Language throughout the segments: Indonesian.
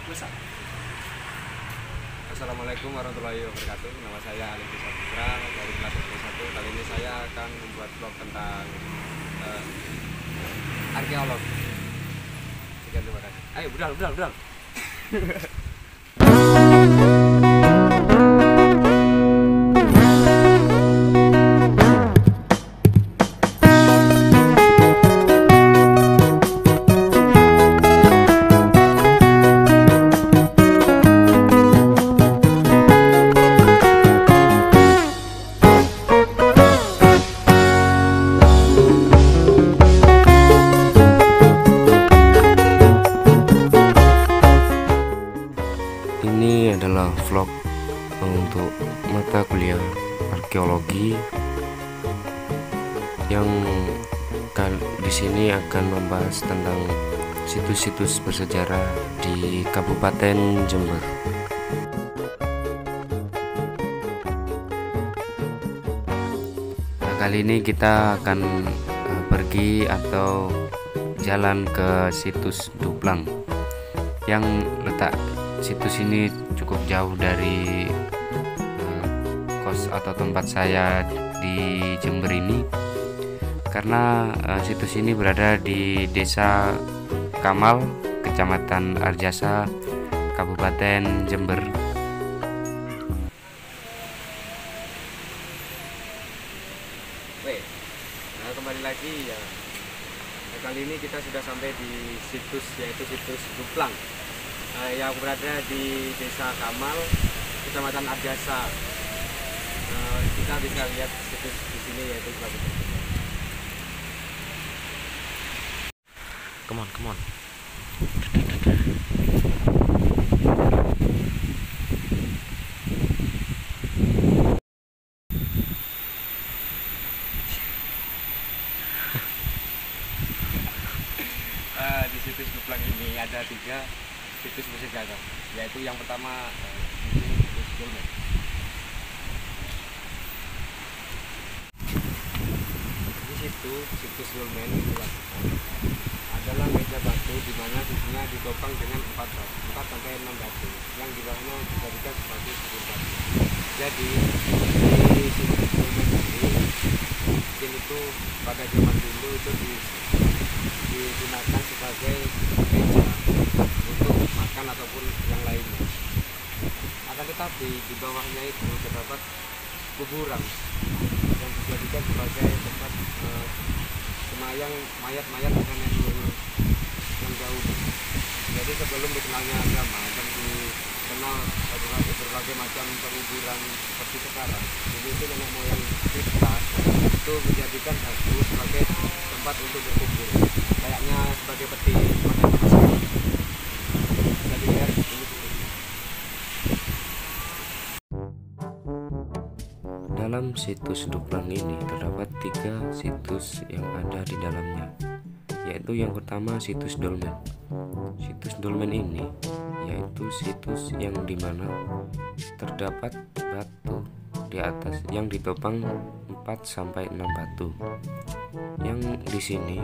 besar. Assalamualaikum warahmatullahi wabarakatuh. Nama saya Alif Saputra dari kelas SD 1. Kali ini saya akan membuat vlog tentang arkeolog. Sekian, terima kasih. Ayo, budal. Ini adalah vlog untuk mata kuliah arkeologi yang di sini akan membahas tentang situs-situs bersejarah di Kabupaten Jember. Nah, kali ini kita akan pergi atau jalan ke situs Duplang yang letak situs ini cukup jauh dari kos atau tempat saya di Jember ini, karena situs ini berada di Desa Kamal, Kecamatan Arjasa, Kabupaten Jember. Nah, kembali lagi ya. Nah, kali ini kita sudah sampai di situs, yaitu situs Duplang yang berada di Desa Kamal, Kecamatan Arjasa. Kita bisa lihat situs di sini, yaitu seperti ini. Come on. Di situs Duplang ini ada 3 situs bersejarah, yaitu yang pertama situs Dolmen. Di situ situs Dolmen adalah meja batu di mana sisinya ditopang dengan 4 sampai 6 batu yang di bawahnya dijadikan sebagai kubur batu. Jadi di situs Dolmen ini mungkin itu pada zaman dulu itu digunakan sebagai meja untuk makan ataupun yang lainnya. Akan tetapi di bawahnya itu terdapat kuburan yang dijadikan sebagai tempat semayang mayat-mayat nenek leluhur yang jauh. Jadi sebelum dikenalnya agama dan dikenal berbagai macam penguburan seperti sekarang, jadi itu nenek moyang kita itu menjadikan batu sebagai tempat untuk berkubur, kayaknya sebagai peti macam sekarang. Jadi ya, ini. Dalam situs Duplang ini terdapat 3 situs yang ada di dalamnya, yaitu yang pertama situs Dolmen. Situs Dolmen ini yaitu situs yang dimana terdapat batu di atas yang ditopang 4 sampai 6 batu. Yang di sini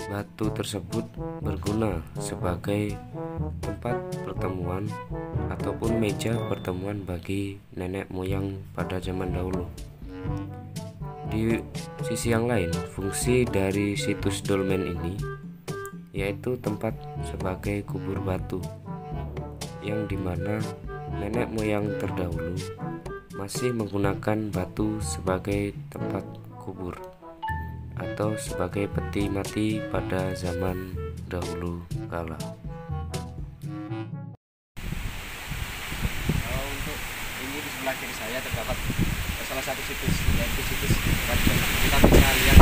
batu tersebut berguna sebagai tempat pertemuan ataupun meja pertemuan bagi nenek moyang pada zaman dahulu. Di sisi yang lain, fungsi dari situs Dolmen ini yaitu tempat sebagai kubur batu, yang dimana nenek moyang terdahulu masih menggunakan batu sebagai tempat kubur atau sebagai peti mati pada zaman dahulu kala. Untuk ini di sebelah kiri saya terdapat salah satu situs, yaitu situs Raden. Kita bisa lihat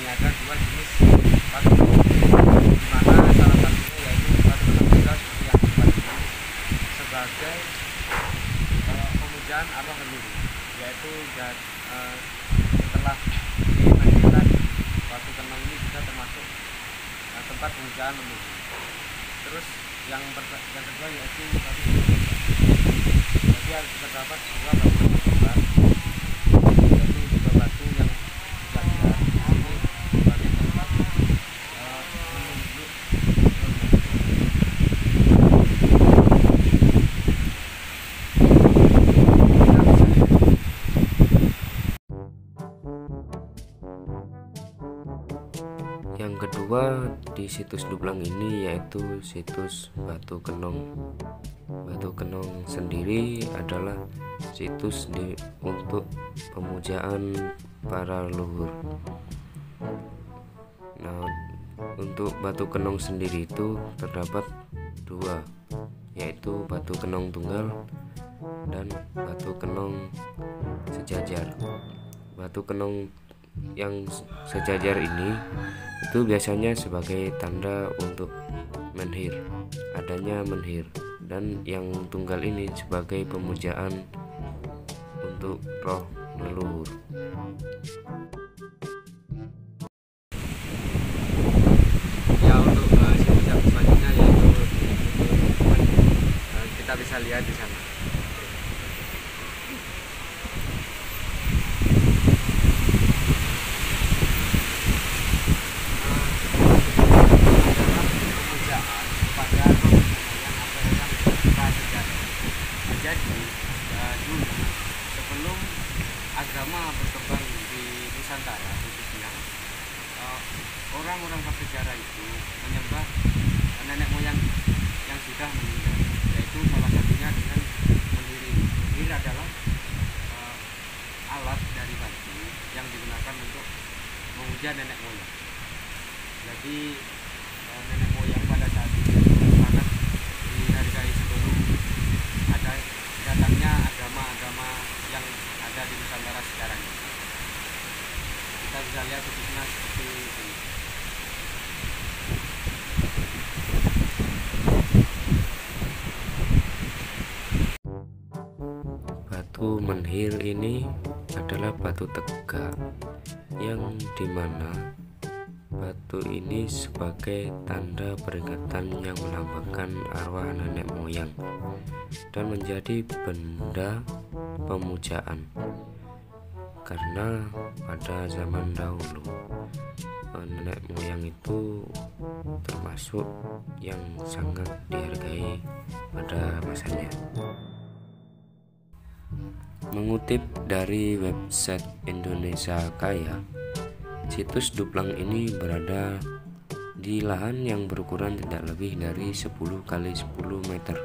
ada 2 jenis batu, di mana salah satunya yaitu batu penentuan yang dipakai sebagai pemujaan arwah leluhur, yaitu setelah dimandikan batu kenang ini juga termasuk tempat pemujaan leluhur. Terus yang kedua yaitu batu sejajar. Jadi terdapat dua batu sejajar, yaitu dua batu yang sejajar ini sebagai tempat menunjuk Yang kedua di situs Duplang ini yaitu situs Batu Kenong. Batu Kenong sendiri adalah situs untuk pemujaan para leluhur. Nah, untuk Batu Kenong sendiri itu terdapat dua, yaitu Batu Kenong Tunggal dan Batu Kenong Sejajar. Batu Kenong yang sejajar ini itu biasanya sebagai tanda untuk menhir, adanya menhir, dan yang tunggal ini sebagai pemujaan untuk roh leluhur. ya. Untuk situs yang selanjutnya yaitu kita bisa lihat di sana. Jadi dulu sebelum agama berkembang di Nusantara khususnya, orang-orang Prasejarah itu menyembah nenek moyang yang sudah meninggal, yaitu salah satunya dengan mendiri. Mendiri adalah alat dari batu yang digunakan untuk memuja nenek moyang. Jadi nenek moyang pada saat itu sangat dihargai sebelum ada datangnya agama-agama yang ada di Nusantara sekarang ini. Kita bisa lihat khususnya seperti ini. Batu menhir ini adalah batu tegak yang dimana batu ini sebagai tanda peringatan yang melambangkan arwah nenek moyang dan menjadi benda pemujaan, karena pada zaman dahulu nenek moyang itu termasuk yang sangat dihargai pada masanya. Mengutip dari website Indonesia Kaya, situs Duplang ini berada di lahan yang berukuran tidak lebih dari 10 kali 10 meter.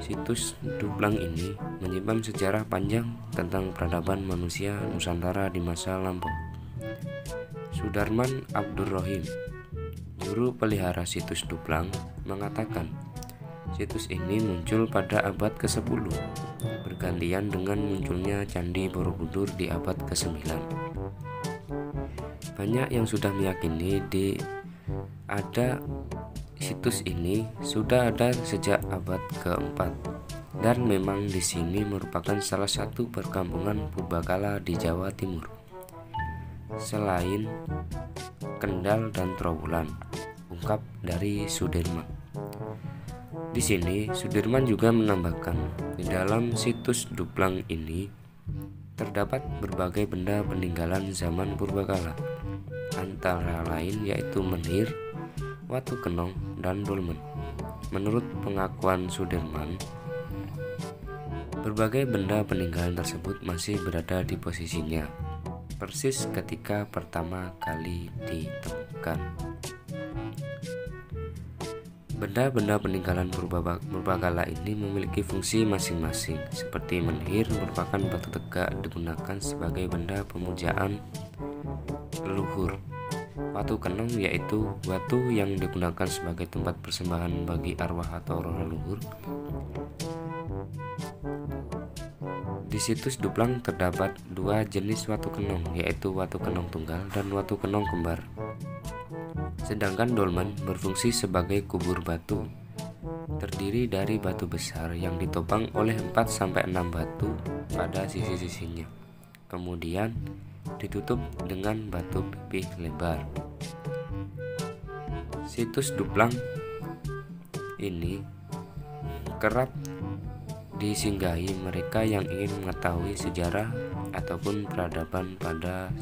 Situs Duplang ini menyimpan sejarah panjang tentang peradaban manusia Nusantara di masa lampau. Sudarman Abdurrahim, juru pelihara situs Duplang, mengatakan situs ini muncul pada abad ke-10, bergantian dengan munculnya Candi Borobudur di abad ke-9. Banyak yang sudah meyakini ada situs ini sudah ada sejak abad ke-4, dan memang di sini merupakan salah satu perkampungan purbakala di Jawa Timur. Selain Kendal dan Trowulan, ungkap dari Sudirman. Di sini Sudirman juga menambahkan, di dalam situs Duplang ini terdapat berbagai benda peninggalan zaman purbakala, antara lain yaitu menhir, watu kenong, dan dolmen. Menurut pengakuan Sudirman, berbagai benda peninggalan tersebut masih berada di posisinya, persis ketika pertama kali ditemukan. Benda-benda peninggalan purbakala ini memiliki fungsi masing-masing. Seperti menhir merupakan batu tegak digunakan sebagai benda pemujaan leluhur. Watu kenong yaitu batu yang digunakan sebagai tempat persembahan bagi arwah atau roh leluhur. Di situs Duplang terdapat dua jenis watu kenong, yaitu watu kenong tunggal dan watu kenong kembar. Sedangkan dolmen berfungsi sebagai kubur batu, terdiri dari batu besar yang ditopang oleh 4-6 batu pada sisi-sisinya, kemudian ditutup dengan batu pipih lebar. Situs Duplang ini kerap disinggahi mereka yang ingin mengetahui sejarah ataupun peradaban pada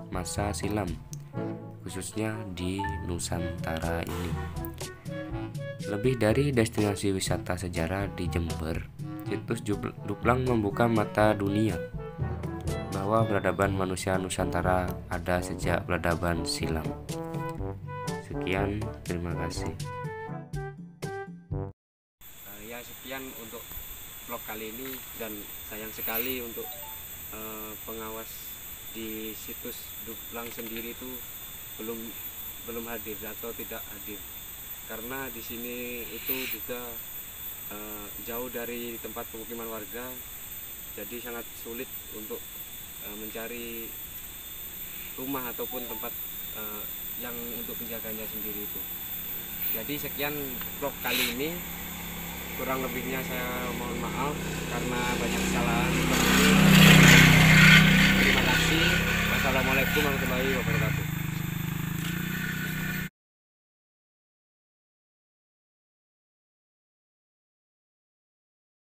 masa silam, khususnya di Nusantara ini. Lebih dari destinasi wisata sejarah di Jember, situs Duplang membuka mata dunia bahwa peradaban manusia Nusantara ada sejak peradaban silam. Sekian, terima kasih. Ya, sekian untuk vlog kali ini, dan sayang sekali untuk pengawas di situs Duplang sendiri itu belum hadir atau tidak hadir, karena di sini itu juga jauh dari tempat pemukiman warga, jadi sangat sulit untuk mencari rumah ataupun tempat yang untuk penjaganya sendiri itu. Jadi sekian vlog kali ini, kurang lebihnya saya mohon maaf karena banyak kesalahan seperti ini.